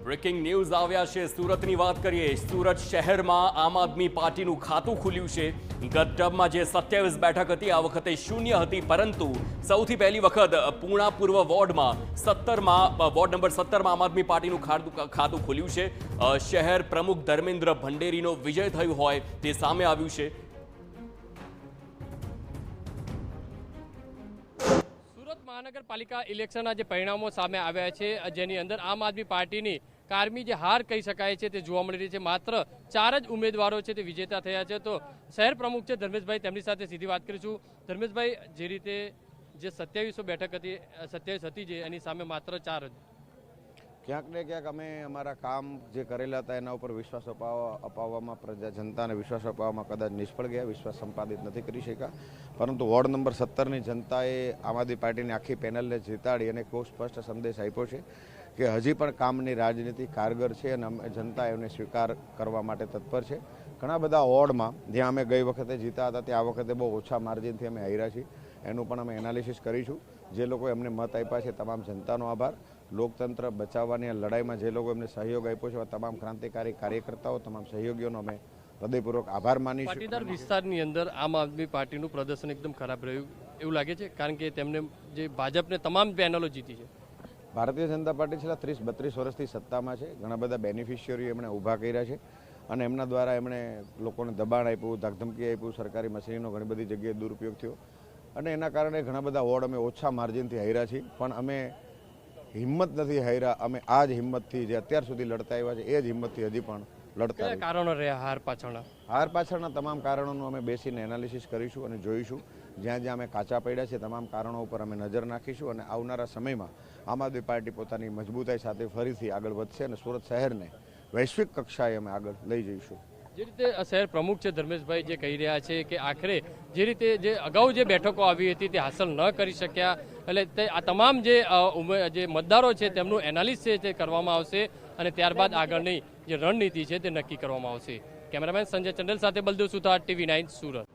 Breaking news આવ્યા છે સુરતની વાત કરીએ। સુરત શહેરમાં આમ આદમી પાર્ટીનું ખાતું ખુલ્યું છે। ગત ટર્મમાં જે 27 બેઠક હતી આ વખતે શૂન્ય હતી, પરંતુ સૌથી પહેલી વખત પૂર્ણા પૂર્વ વોર્ડમાં 17માં વોર્ડ નંબર 17માં આમ આદમી પાર્ટીનું ખાતું ખુલ્યું છે। શહેર પ્રમુખ ધર્મેન્દ્ર ભંડેરીનો વિજય થયો હોય તે સામે આવ્યું છે। સુરત મહાનગરપાલિકા ઇલેક્શનના જે પરિણામો સામે આવ્યા છે, જેની અંદર આમ આદમી પાર્ટીની કારમી જે હાર કહી શકાય છે તે જોવા મળી રહી છે। માત્ર 4 જ ઉમેદવારો છે તે વિજેતા થયા છે। તો શહેર પ્રમુખ છે ધર્મેશભાઈ, તેમની સાથે સીધી વાત કરીશું। ધર્મેશભાઈ, જે રીતે જે 2700 બેઠક હતી 27 હતી જે એની સામે માત્ર 4 જ, ક્યાંક ને ક્યાંક અમે અમારા કામ જે કરેલા હતા એના ઉપર વિશ્વાસ અપાવવામાં જનતાને વિશ્વાસ અપાવવામાં કદાચ નિષ્ફળ ગયા, વિશ્વાસ સંપાદિત નથી કરી શક્યા। પરંતુ વોર્ડ નંબર 17ની જનતાએ આમ આદમી પાર્ટીની આખી પેનલને જીતાડી અને ખૂબ સ્પષ્ટ સંદેશ આપ્યો છે કે હજી પણ કામની રાજનીતિ કારગર છે અને જનતા એમને સ્વીકાર કરવા માટે તત્પર છે। ઘણા બધા વોર્ડમાં જ્યાં અમે ગઈ વખતે જીતા હતા ત્યાં આ વખતે બહુ ઓછા માર્જિનથી અમે હાર્યા છીએ, એનું પણ અમે એનાલિસિસ કરીશું। જે લોકો એમને મત આપ્યા છે તમામ જનતાનો આભાર। લોકતંત્ર બચાવવાની લડાઈમાં જે લોકો એમને સહયોગ આપ્યો છે તમામ ક્રાંતિકારી કાર્યકર્તાઓ, તમામ સહયોગીઓનો અમે હૃદયપૂર્વક આભાર માનીશું। પાટીદાર વિસ્તારની અંદર આમ આદમી પાર્ટીનું પ્રદર્શન એકદમ ખરાબ રહ્યું એવું લાગે છે, કારણ કે તેમને જે ભાજપને તમામ પેનલો જીતી છે। ભારતીય જનતા પાર્ટી છેલ્લા 30-32 વર્ષથી સત્તામાં છે। ઘણા બધા બેનિફિશિયરી એમણે ઊભા કર્યા છે અને એમના દ્વારા એમણે લોકોને દબાણ આપ્યું, ધાકધમકી આપ્યું, સરકારી મશીનનો ઘણી બધી જગ્યાએ દુરુપયોગ થયો અને એના કારણે ઘણા બધા વોર્ડ અમે ઓછા માર્જિનથી હાર્યા છીએ। પણ અમે હિંમત નથી હાર્યા, અમે આ જ હિંમતથી જે અત્યાર સુધી લડતા આવ્યા છે એ જ હિંમતથી હજી પણ લડતા। કારણો રહ્યા હાર પાછળના? હાર પાછળના તમામ કારણોનું અમે બેસીને એનાલિસિસ કરીશું અને જોઈશું। જ્યાં જ્યાં અમે કાચા પડ્યા છે તમામ કારણો ઉપર અમે નજર નાખીશું અને આવનારા સમયમાં આમ આદમી પાર્ટી પોતાની મજબૂતાઈ સાથે ફરીથી આગળ વધશે અને સુરત શહેરને વૈશ્વિક કક્ષાએ અમે આગળ લઈ જઈશું। જે રીતે શહેર પ્રમુખ છે ધર્મેશભાઈ જે કહી રહ્યા છે કે આખરે જે રીતે જે અગાઉ જે બેઠકો આવી હતી તે હાંસલ ન કરી શક્યા, એટલે આ તમામ જે મતદારો છે તેમનું એનાલિસિસ છે તે કરવામાં આવશે અને ત્યારબાદ આગળની જે રણનીતિ છે તે નક્કી કરવામાં આવશે। કેમેરામેન સંજય ચંડેલ સાથે બલદેવ સુથાર, TV9 સુરત।